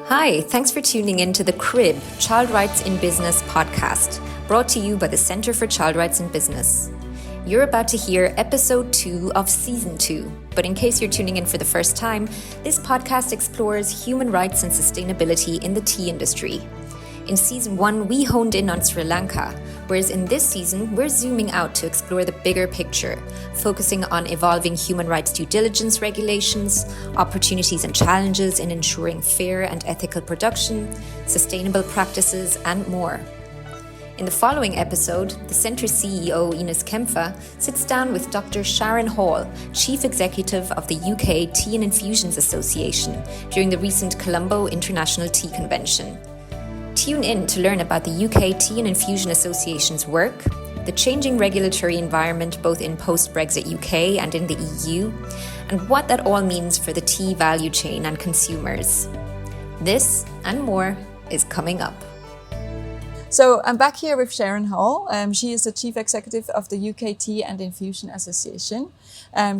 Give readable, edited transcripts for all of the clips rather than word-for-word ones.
Hi, thanks for tuning in to the Crib, Child Rights in Business podcast, brought to you by the Centre for Child Rights in Business. You're about to hear episode 2 of season 2, but in case you're tuning in for the first time, this podcast explores human rights and sustainability in the tea industry. In season 1, we honed in on Sri Lanka, whereas in this season, we're zooming out to explore the bigger picture, focusing on evolving human rights due diligence regulations, opportunities and challenges in ensuring fair and ethical production, sustainable practices, and more. In the following episode, the Centre CEO Ines Kaempfer sits down with Dr. Sharon Hall, Chief Executive of the UK Tea and Infusions Association, during the recent Colombo International Tea Convention. Tune in to learn about the UK Tea and Infusion Association's work, the changing regulatory environment both in post-Brexit UK and in the EU, and what that all means for the tea value chain and consumers. This and more is coming up. So I'm back here with Sharon Hall. She is the Chief Executive of the UK Tea and Infusion Association.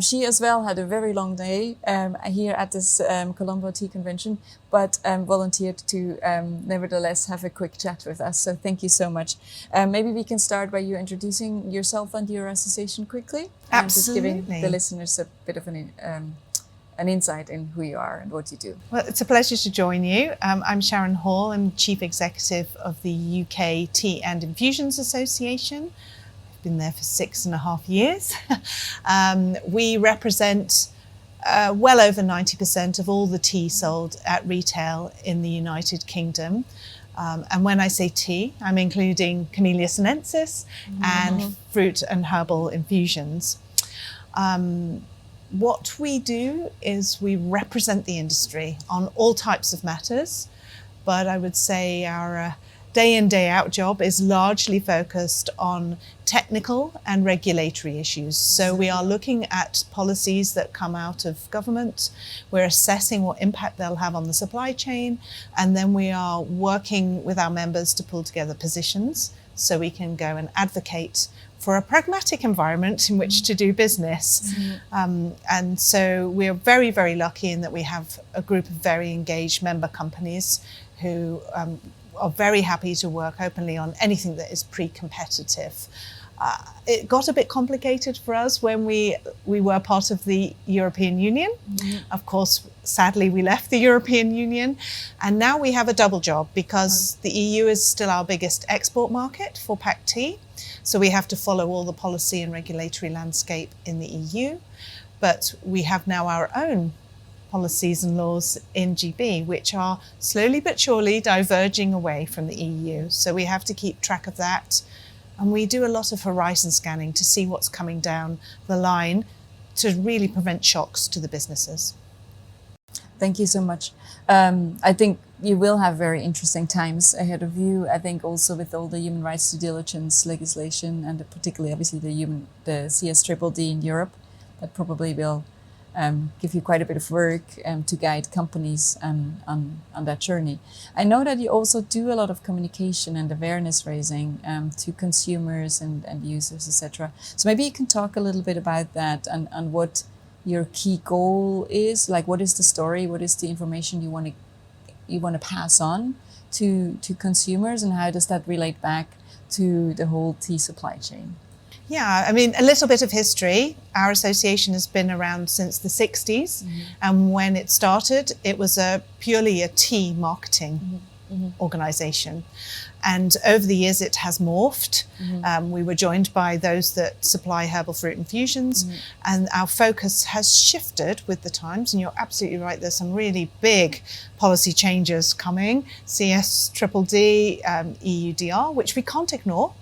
She as well had a very long day here at this Colombo Tea Convention, but volunteered to nevertheless have a quick chat with us. So thank you so much. Maybe we can start by you introducing yourself and your association quickly. Absolutely. Just giving the listeners a bit of an insight in who you are and what you do. Well, it's a pleasure to join you. I'm Sharon Hall. I'm Chief Executive of the UK Tea and Infusions Association. I've been there for 6.5 years. We represent well over 90% of all the tea sold at retail in the United Kingdom. And when I say tea, I'm including Camellia sinensis and fruit and herbal infusions. What we do is we represent the industry on all types of matters, but I would say our day in, day out job is largely focused on technical and regulatory issues. So we are looking at policies that come out of government, we're assessing what impact they'll have on the supply chain, and then we are working with our members to pull together positions so we can go and advocate for a pragmatic environment in which to do business. And so we're very, very lucky in that we have a group of very engaged member companies who are very happy to work openly on anything that is pre-competitive. It got a bit complicated for us when we were part of the European Union. Of course, sadly, we left the European Union, and now we have a double job because the EU is still our biggest export market for packed tea. So we have to follow all the policy and regulatory landscape in the EU, but we have now our own policies and laws in GB, which are slowly but surely diverging away from the EU. So we have to keep track of that. And we do a lot of horizon scanning to see what's coming down the line to really prevent shocks to the businesses. Thank you so much. I think you will have very interesting times ahead of you. I think also with all the human rights due diligence legislation and particularly obviously the CS-DDD in Europe, that probably will give you quite a bit of work to guide companies on that journey. I know that you also do a lot of communication and awareness raising to consumers and users, etc. So maybe you can talk a little bit about that and what your key goal is. Like, what is the story? What is the information you want to pass on to consumers, and how does that relate back to the whole tea supply chain? Yeah, I mean, a little bit of history. Our association has been around since the 60s. And when it started, it was purely a tea marketing organization. And over the years, it has morphed. We were joined by those that supply herbal fruit infusions. And our focus has shifted with the times. And you're absolutely right, there's some really big policy changes coming. CS-DDD, EUDR, which we can't ignore.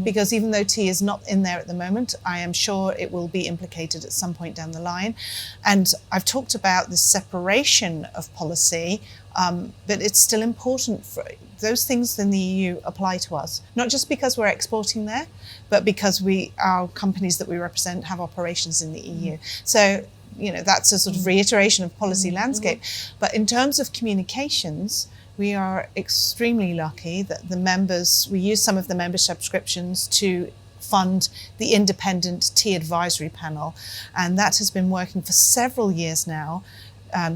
Because even though tea is not in there at the moment, I am sure it will be implicated at some point down the line. And I've talked about the separation of policy, but it's still important for those things in the EU apply to us, not just because we're exporting there, but because our companies that we represent have operations in the EU. So, that's a sort of reiteration of policy landscape. But in terms of communications, we are extremely lucky that the members, we use some of the member subscriptions to fund the independent tea advisory panel. And that has been working for several years now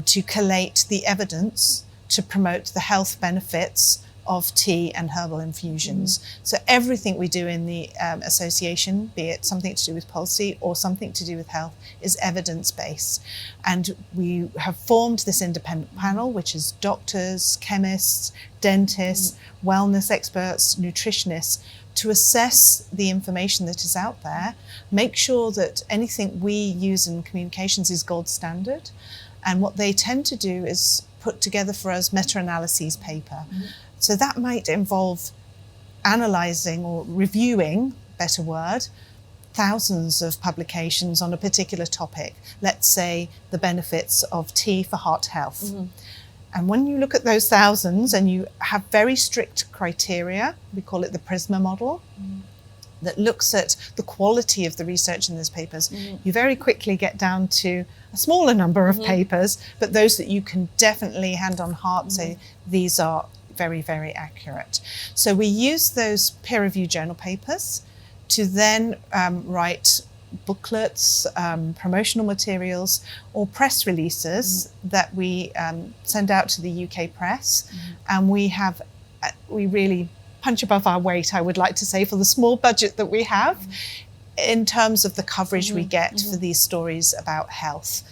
to collate the evidence to promote the health benefits of tea and herbal infusions. So everything we do in the association, be it something to do with policy or something to do with health, is evidence-based. And we have formed this independent panel, which is doctors, chemists, dentists, wellness experts, nutritionists, to assess the information that is out there, make sure that anything we use in communications is gold standard. And what they tend to do is put together for us meta-analyses paper. So that might involve analysing or reviewing, better word, thousands of publications on a particular topic. Let's say the benefits of tea for heart health. And when you look at those thousands and you have very strict criteria, we call it the PRISMA model, that looks at the quality of the research in those papers, you very quickly get down to a smaller number of papers, but those that you can definitely hand on heart say these are very, very accurate. So we use those peer-reviewed journal papers to then write booklets, promotional materials, or press releases that we send out to the UK press. And we really punch above our weight, I would like to say, for the small budget that we have in terms of the coverage we get for these stories about health.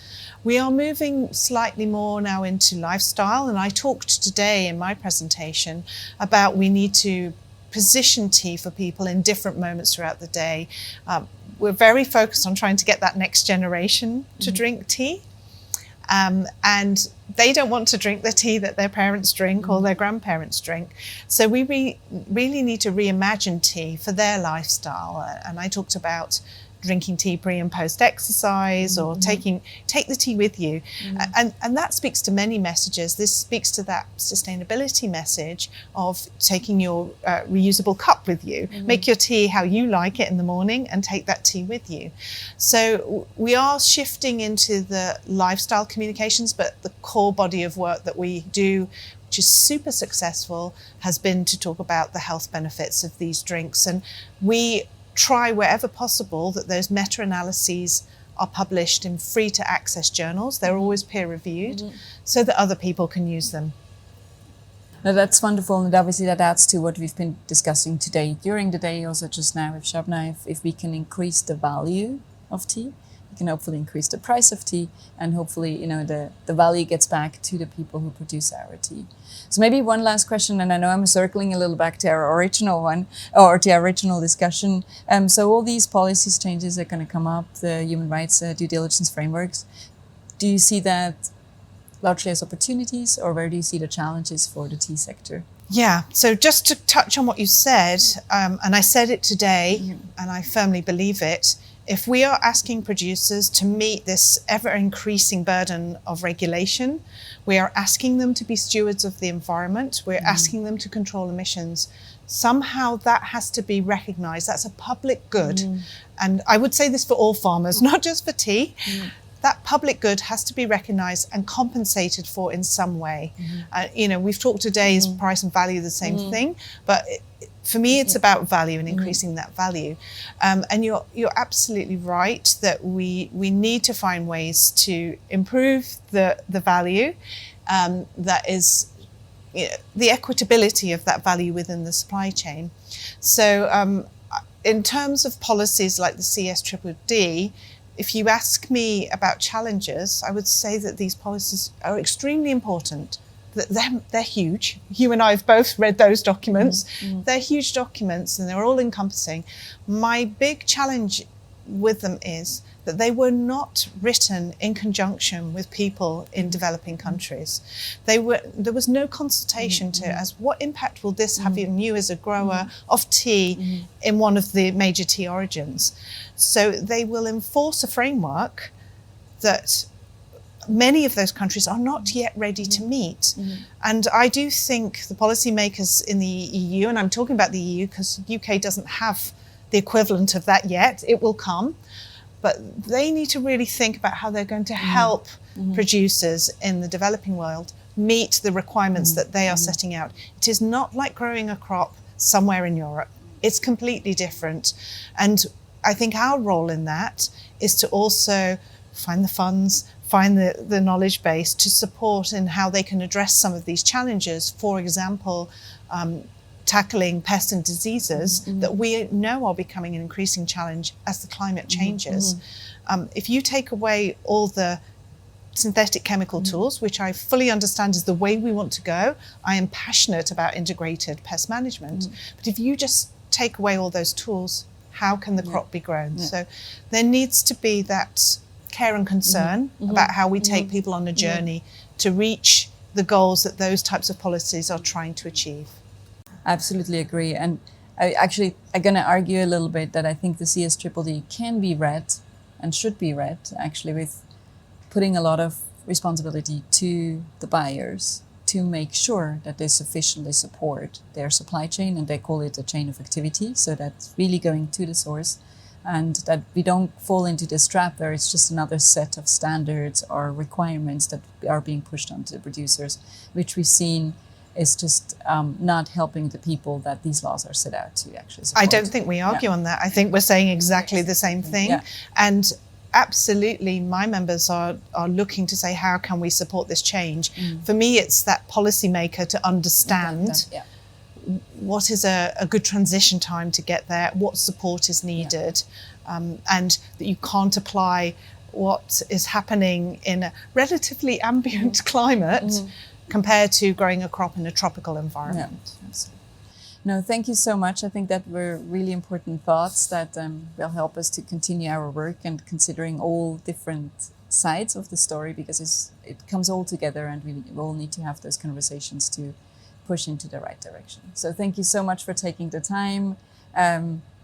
We are moving slightly more now into lifestyle, and I talked today in my presentation about we need to position tea for people in different moments throughout the day. We're very focused on trying to get that next generation to drink tea. And they don't want to drink the tea that their parents drink or their grandparents drink. So we really need to reimagine tea for their lifestyle. And I talked about drinking tea pre and post exercise, or take the tea with you. And that speaks to many messages. This speaks to that sustainability message of taking your reusable cup with you. Make your tea how you like it in the morning and take that tea with you. So we are shifting into the lifestyle communications, but the core body of work that we do, which is super successful, has been to talk about the health benefits of these drinks. And we try wherever possible that those meta-analyses are published in free-to-access journals. They're always peer-reviewed, so that other people can use them. Now, that's wonderful, and obviously that adds to what we've been discussing today, during the day, also just now with Shabna. If we can increase the value of tea, we can hopefully increase the price of tea, and hopefully, the value gets back to the people who produce our tea. So maybe one last question, and I know I'm circling a little back to our original one, or to our original discussion. So all these policies changes are going to come up, the human rights due diligence frameworks. Do you see that largely as opportunities, or where do you see the challenges for the tea sector? Yeah, so just to touch on what you said, and I said it today, and I firmly believe it, if we are asking producers to meet this ever-increasing burden of regulation, we are asking them to be stewards of the environment, we're asking them to control emissions, somehow that has to be recognised. That's a public good. And I would say this for all farmers, not just for tea. That public good has to be recognised and compensated for in some way. We've talked today, is price and value the same thing? But for me, it's about value and increasing that value. And you're absolutely right that we need to find ways to improve the value that is the equitability of that value within the supply chain. So in terms of policies like the CSDDD, if you ask me about challenges, I would say that these policies are extremely important. They're huge. You and I have both read those documents. They're huge documents and they're all encompassing. My big challenge with them is that they were not written in conjunction with people in developing countries. There was no consultation as what impact will this have on you as a grower of tea in one of the major tea origins. So they will enforce a framework that many of those countries are not yet ready to meet. And I do think the policymakers in the EU, and I'm talking about the EU because UK doesn't have the equivalent of that yet, it will come, but they need to really think about how they're going to help producers in the developing world meet the requirements that they are setting out. It is not like growing a crop somewhere in Europe. It's completely different. And I think our role in that is to also find the funds, find the knowledge base to support in how they can address some of these challenges. For example, tackling pests and diseases that we know are becoming an increasing challenge as the climate changes. If you take away all the synthetic chemical tools, which I fully understand is the way we want to go, I am passionate about integrated pest management. But if you just take away all those tools, how can the crop be grown? So there needs to be that care and concern about how we take people on a journey to reach the goals that those types of policies are trying to achieve. I absolutely agree. And I'm going to argue a little bit that I think the CSDDD can be read and should be read actually with putting a lot of responsibility to the buyers to make sure that they sufficiently support their supply chain, and they call it a chain of activity. So that's really going to the source, and that we don't fall into this trap where it's just another set of standards or requirements that are being pushed onto the producers, which we've seen is just not helping the people that these laws are set out to actually support. I don't think we argue on that. I think we're saying exactly the same thing. And absolutely, my members are looking to say, how can we support this change? For me, it's that policymaker to understand what is a good transition time to get there, what support is needed, and that you can't apply what is happening in a relatively ambient climate compared to growing a crop in a tropical environment. Absolutely. No, thank you so much. I think that were really important thoughts that will help us to continue our work and considering all different sides of the story, because it comes all together, and we all need to have those conversations to push into the right direction. So thank you so much for taking the time.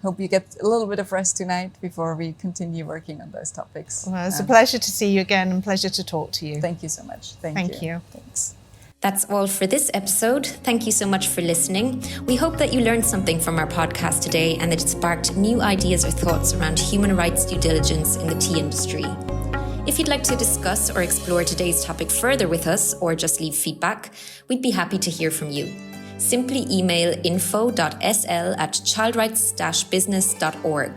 Hope you get a little bit of rest tonight before we continue working on those topics. Well, it's a pleasure to see you again and pleasure to talk to you. Thank you so much. Thank you. Thanks. That's all for this episode. Thank you so much for listening. We hope that you learned something from our podcast today and that it sparked new ideas or thoughts around human rights due diligence in the tea industry. If you'd like to discuss or explore today's topic further with us, or just leave feedback, we'd be happy to hear from you. Simply email info.sl@childrights-business.org.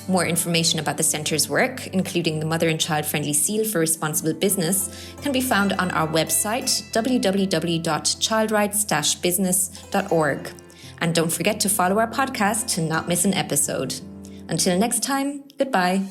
More information about the Centre's work, including the Mother and Child Friendly Seal for Responsible Business, can be found on our website, www.childrights-business.org. And don't forget to follow our podcast to not miss an episode. Until next time, goodbye.